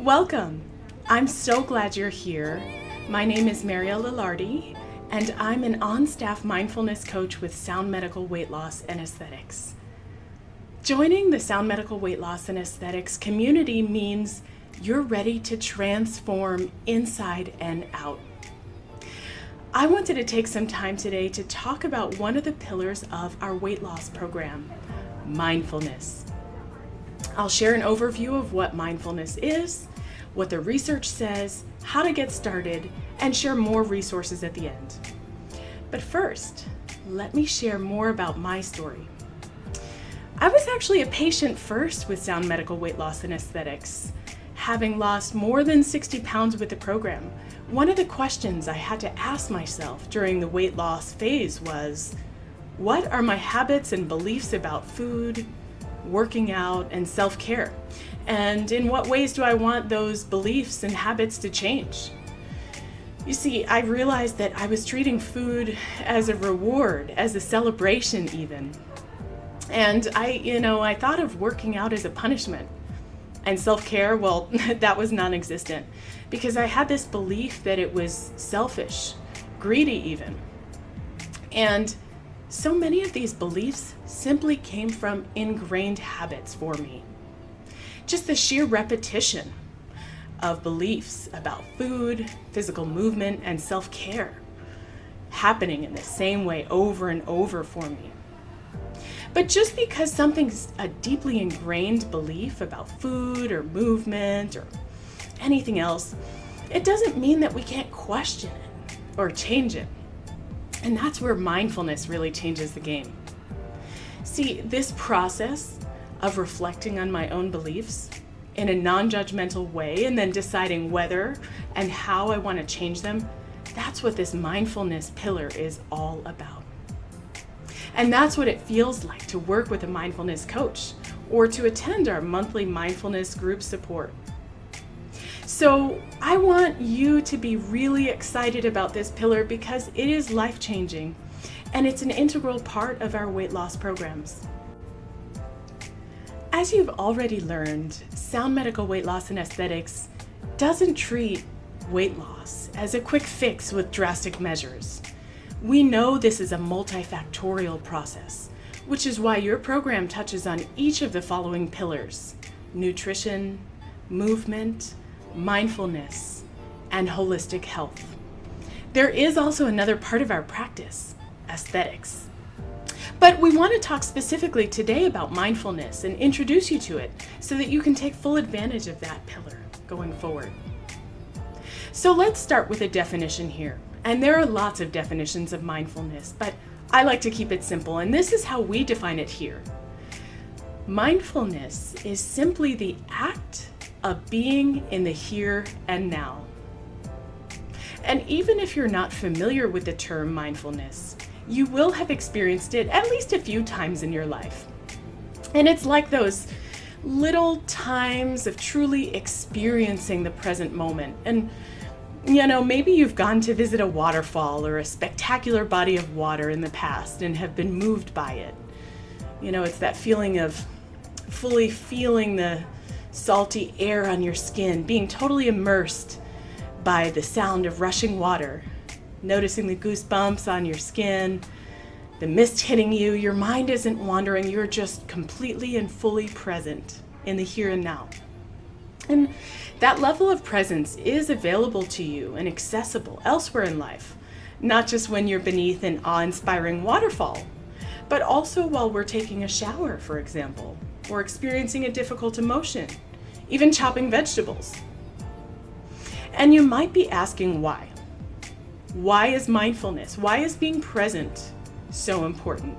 Welcome! I'm so glad you're here. My name is Marielle Lillardi, and I'm an on-staff mindfulness coach with Sound Medical Weight Loss and Aesthetics. Joining the Sound Medical Weight Loss and Aesthetics community means you're ready to transform inside and out. I wanted to take some time today to talk about one of the pillars of our weight loss program, mindfulness. I'll share an overview of what mindfulness is, what the research says, how to get started, and share more resources at the end. But first, let me share more about my story. I was actually a patient first with Sound Medical Weight Loss and Aesthetics. Having lost more than 60 pounds with the program, one of the questions I had to ask myself during the weight loss phase was, what are my habits and beliefs about food, working out, and self-care? And in what ways do I want those beliefs and habits to change? You see, I realized that I was treating food as a reward, as a celebration even. And I thought of working out as a punishment. And self-care, well, that was non-existent because I had this belief that it was selfish, greedy even. And so many of these beliefs simply came from ingrained habits for me. Just the sheer repetition of beliefs about food, physical movement, and self-care happening in the same way over and over for me. But just because something's a deeply ingrained belief about food or movement or anything else, it doesn't mean that we can't question it or change it. And that's where mindfulness really changes the game. See, this process of reflecting on my own beliefs in a non-judgmental way and then deciding whether and how I want to change them, that's what this mindfulness pillar is all about. And that's what it feels like to work with a mindfulness coach or to attend our monthly mindfulness group support. So I want you to be really excited about this pillar because it is life-changing and it's an integral part of our weight loss programs. As you've already learned, Sound Medical Weight Loss and Aesthetics doesn't treat weight loss as a quick fix with drastic measures. We know this is a multifactorial process, which is why your program touches on each of the following pillars: nutrition, movement, mindfulness, and holistic health. There is also another part of our practice, aesthetics. But we want to talk specifically today about mindfulness and introduce you to it so that you can take full advantage of that pillar going forward. So let's start with a definition here. And there are lots of definitions of mindfulness, but I like to keep it simple, and this is how we define it here. Mindfulness is simply the act of being in the here and now. And even if you're not familiar with the term mindfulness, you will have experienced it at least a few times in your life. And it's like those little times of truly experiencing the present moment. And maybe you've gone to visit a waterfall or a spectacular body of water in the past and have been moved by it. It's that feeling of fully feeling the salty air on your skin, being totally immersed by the sound of rushing water, noticing the goosebumps on your skin, the mist hitting you. Your mind isn't wandering, you're just completely and fully present in the here and now. And that level of presence is available to you and accessible elsewhere in life, not just when you're beneath an awe-inspiring waterfall, but also while we're taking a shower, for example, or experiencing a difficult emotion, even chopping vegetables. And you might be asking why. Why is mindfulness, why is being present so important?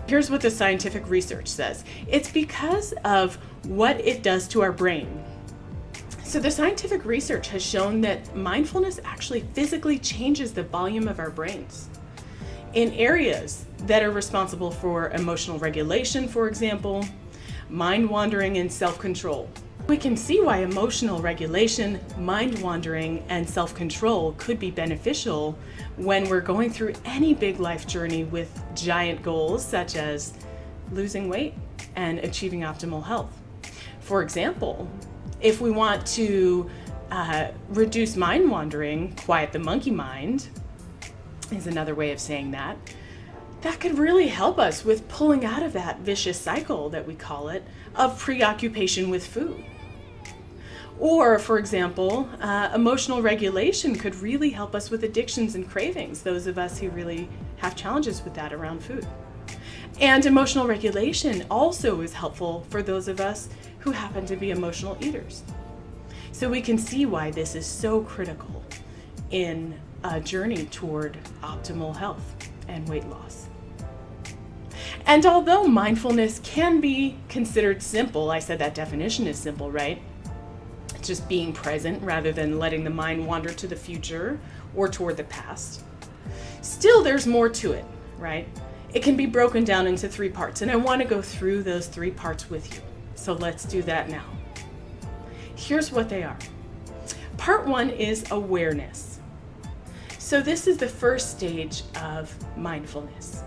Here's what the scientific research says. It's because of what it does to our brain. So the scientific research has shown that mindfulness actually physically changes the volume of our brains in areas that are responsible for emotional regulation, for example, mind wandering, and self-control. We can see why emotional regulation, mind wandering, and self-control could be beneficial when we're going through any big life journey with giant goals such as losing weight and achieving optimal health. For example, If we want to reduce mind wandering, quiet the monkey mind is another way of saying that. That could really help us with pulling out of that vicious cycle that we call it of preoccupation with food. Or, for example, emotional regulation could really help us with addictions and cravings, those of us who really have challenges with that around food. And emotional regulation also is helpful for those of us who happen to be emotional eaters. So we can see why this is so critical in a journey toward optimal health and weight loss. And although mindfulness can be considered simple, I said that definition is simple, right? It's just being present rather than letting the mind wander to the future or toward the past. Still, there's more to it, right? It can be broken down into 3 parts, and I want to go through those 3 parts with you. So let's do that now. Here's what they are. Part 1 is awareness. So this is the first stage of mindfulness.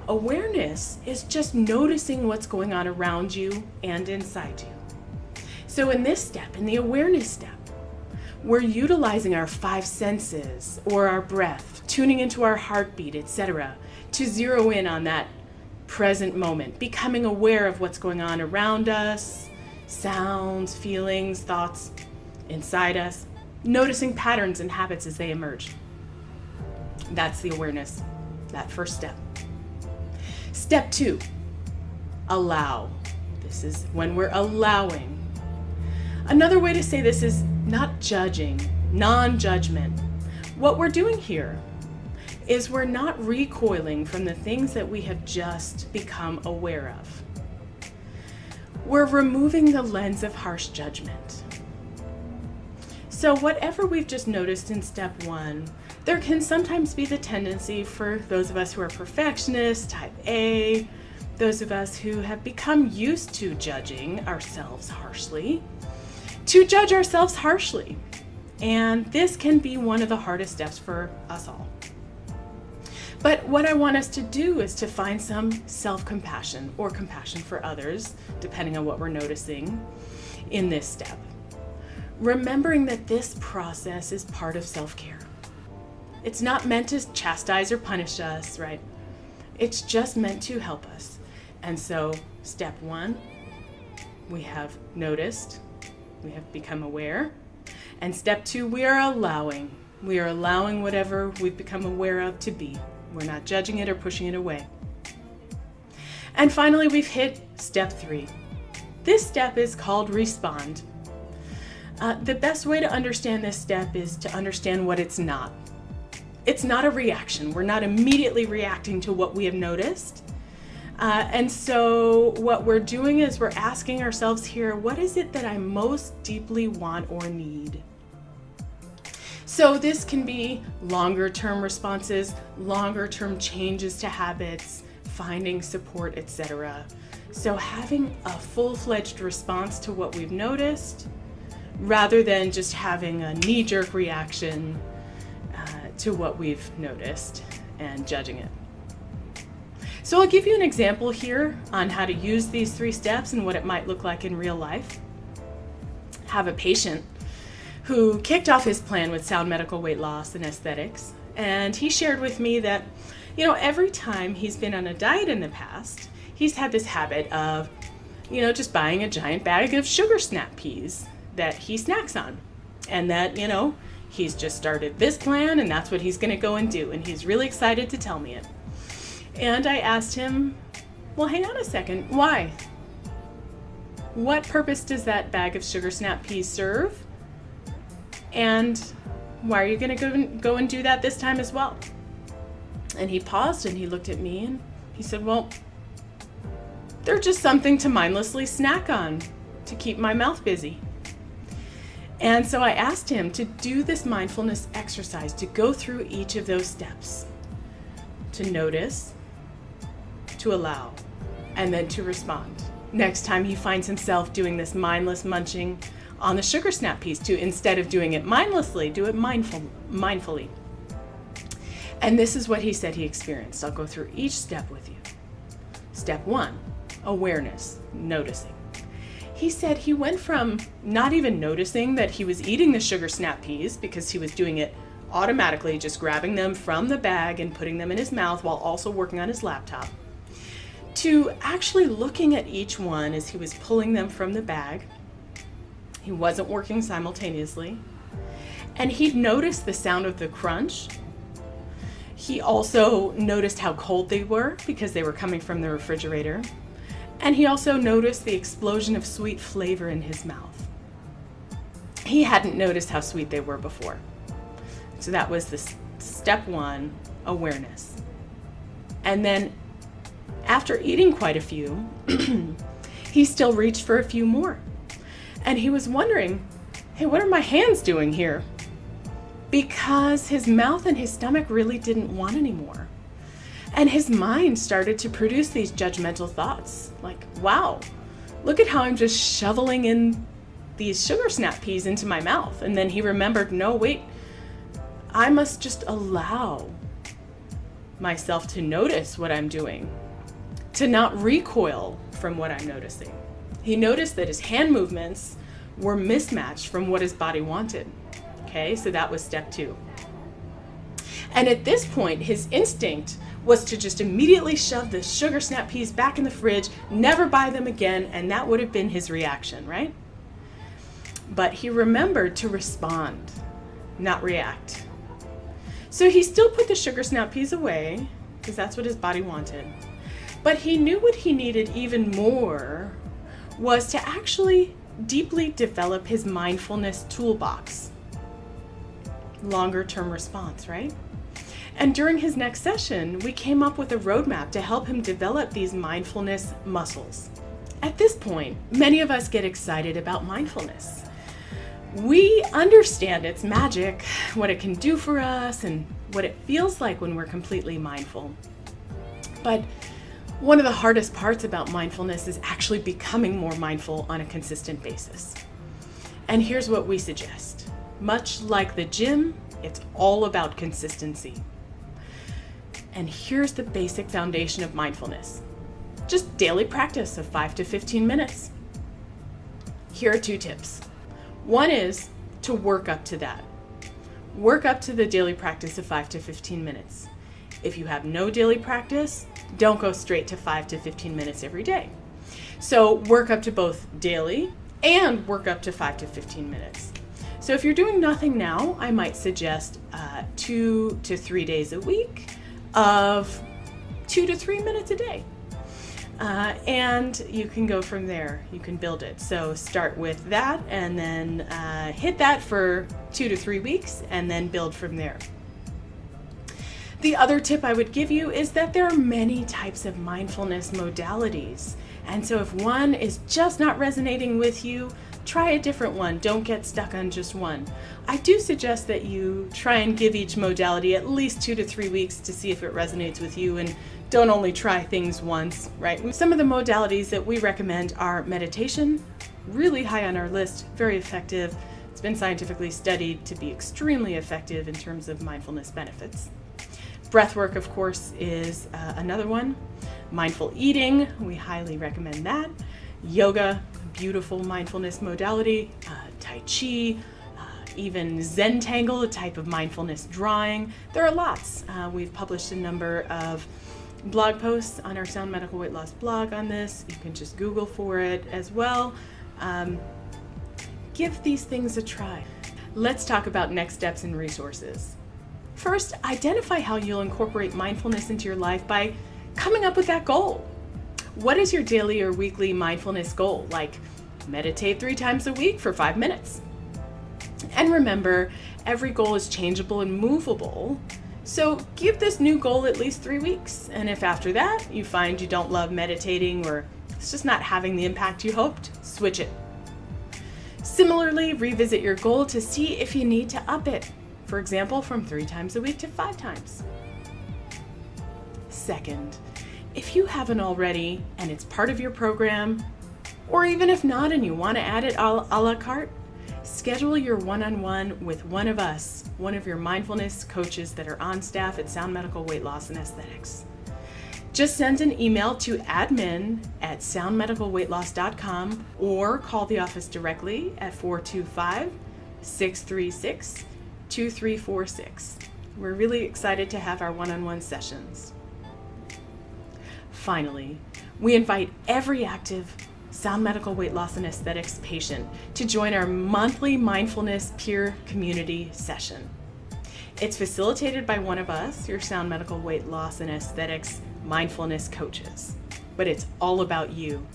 Awareness is just noticing what's going on around you and inside you. So in this step, in the awareness step, we're utilizing our 5 senses or our breath, tuning into our heartbeat, etc., to zero in on that present moment, becoming aware of what's going on around us, sounds, feelings, thoughts inside us, noticing patterns and habits as they emerge. That's the awareness, that first step. Step 2, allow. This is when we're allowing. Another way to say this is not judging, non-judgment. What we're doing here is we're not recoiling from the things that we have just become aware of. We're removing the lens of harsh judgment. So whatever we've just noticed in step 1, there can sometimes be the tendency for those of us who are perfectionists, type A, those of us who have become used to judging ourselves harshly, to judge ourselves harshly. And this can be one of the hardest steps for us all. But what I want us to do is to find some self-compassion or compassion for others, depending on what we're noticing in this step. Remembering that this process is part of self-care. It's not meant to chastise or punish us, right? It's just meant to help us. And so step 1, we have noticed, we have become aware. And step 2, we are allowing. We are allowing whatever we've become aware of to be. We're not judging it or pushing it away. And finally, we've hit step 3. This step is called respond. The best way to understand this step is to understand what it's not. It's not a reaction. We're not immediately reacting to what we have noticed. And so what we're doing is we're asking ourselves here, what is it that I most deeply want or need? So this can be longer term responses, longer term changes to habits, finding support, etc. So having a full-fledged response to what we've noticed, rather than just having a knee-jerk reaction to what we've noticed and judging it. So I'll give you an example here on how to use these 3 steps and what it might look like in real life. Have a patient who kicked off his plan with sound medical weight loss and aesthetics, and he shared with me that, every time he's been on a diet in the past, he's had this habit of, just buying a giant bag of sugar snap peas that he snacks on, and that, he's just started this plan and that's what he's going to go and do, and he's really excited to tell me it. And I asked him, well, hang on a second, why? What purpose does that bag of sugar snap peas serve? And why are you going to go and do that this time as well? And he paused and he looked at me and he said, well, they're just something to mindlessly snack on to keep my mouth busy. And so I asked him to do this mindfulness exercise, to go through each of those steps, to notice, to allow, and then to respond. Next time he finds himself doing this mindless munching on the sugar snap peas, to instead of doing it mindlessly, do it mindfully. And this is what he said he experienced. I'll go through each step with you. Step 1, awareness, noticing. he said he went from not even noticing that he was eating the sugar snap peas because he was doing it automatically, just grabbing them from the bag and putting them in his mouth while also working on his laptop, to actually looking at each one as he was pulling them from the bag. He wasn't working simultaneously. And he'd noticed the sound of the crunch. He also noticed how cold they were because they were coming from the refrigerator. And he also noticed the explosion of sweet flavor in his mouth. He hadn't noticed how sweet they were before. So that was the step one, awareness. And then after eating quite a few, he still reached for a few more. And he was wondering, hey, what are my hands doing here? Because his mouth and his stomach really didn't want any more. And his mind started to produce these judgmental thoughts like, wow, look at how I'm just shoveling in these sugar snap peas into my mouth. And then he remembered, no, wait, I must just allow myself to notice what I'm doing, to not recoil from what I'm noticing. He noticed that his hand movements were mismatched from what his body wanted. Okay, so that was step two. And at this point, his instinct was to just immediately shove the sugar snap peas back in the fridge, never buy them again, and that would have been his reaction, right? But he remembered to respond, not react. So he still put the sugar snap peas away, because that's what his body wanted. But he knew what he needed even more was to actually deeply develop his mindfulness toolbox. Longer term response, right? And during his next session, we came up with a roadmap to help him develop these mindfulness muscles. At this point, many of us get excited about mindfulness. We understand its magic, what it can do for us, and what it feels like when we're completely mindful. But one of the hardest parts about mindfulness is actually becoming more mindful on a consistent basis. And here's what we suggest. Much like the gym, it's all about consistency. And here's the basic foundation of mindfulness. Just daily practice of 5 to 15 minutes. Here are 2 tips. One is to work up to that. Work up to the daily practice of 5 to 15 minutes. If you have no daily practice, don't go straight to 5 to 15 minutes every day. So work up to both daily and work up to 5 to 15 minutes. So if you're doing nothing now, I might suggest 2 to 3 days a week of 2 to 3 minutes a day. And you can go from there. You can build it. So start with that and then hit that for 2 to 3 weeks and then build from there. The other tip I would give you is that there are many types of mindfulness modalities. And so if one is just not resonating with you, try a different one. Don't get stuck on just one. I do suggest that you try and give each modality at least 2 to 3 weeks to see if it resonates with you, and don't only try things once, right? Some of the modalities that we recommend are meditation, really high on our list, very effective. It's been scientifically studied to be extremely effective in terms of mindfulness benefits. Breathwork, of course, is another one. Mindful eating, we highly recommend that. Yoga, beautiful mindfulness modality. Tai Chi, even Zentangle, a type of mindfulness drawing. There are lots. We've published a number of blog posts on our Sound Medical Weight Loss blog on this. You can just Google for it as well. Give these things a try. Let's talk about next steps and resources. First, identify how you'll incorporate mindfulness into your life by coming up with that goal. What is your daily or weekly mindfulness goal? Like meditate 3 times a week for 5 minutes. And remember, every goal is changeable and movable. So give this new goal at least 3 weeks. And if after that you find you don't love meditating or it's just not having the impact you hoped, switch it. Similarly, revisit your goal to see if you need to up it. For example, from 3 times a week to 5 times. Second, if you haven't already and it's part of your program, or even if not and you want to add it a la carte, schedule your one-on-one with one of us, one of your mindfulness coaches that are on staff at Sound Medical Weight Loss and Aesthetics. Just send an email to admin@soundmedicalweightloss.com or call the office directly at 425-636-2346. We're really excited to have our one-on-one sessions. Finally, we invite every active Sound Medical Weight Loss and Aesthetics patient to join our monthly mindfulness peer community session. It's facilitated by one of us, your Sound Medical Weight Loss and Aesthetics mindfulness coaches, but it's all about you.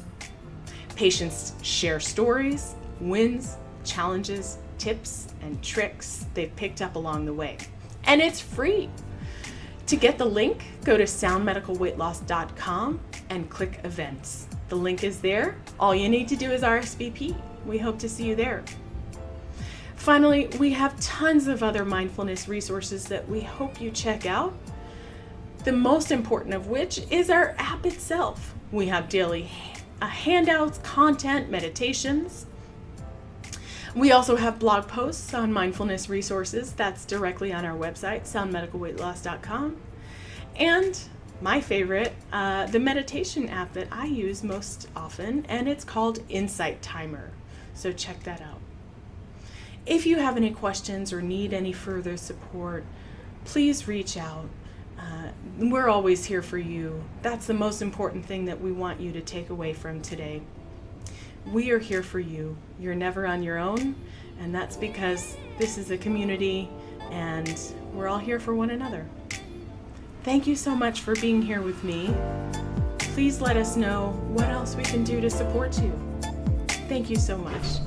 Patients share stories, wins, challenges, tips, and tricks they've picked up along the way. And it's free. To get the link, go to soundmedicalweightloss.com and click events. The link is there. All you need to do is RSVP. We hope to see you there. Finally, we have tons of other mindfulness resources that we hope you check out. The most important of which is our app itself. We have daily handouts, content, meditations. We also have blog posts on mindfulness resources. That's directly on our website, soundmedicalweightloss.com. And my favorite, the meditation app that I use most often, and it's called Insight Timer. So check that out. If you have any questions or need any further support, please reach out. We're always here for you. That's the most important thing that we want you to take away from today. We are here for you. You're never on your own, and that's because this is a community and we're all here for one another. Thank you so much for being here with me. Please let us know what else we can do to support you. Thank you so much.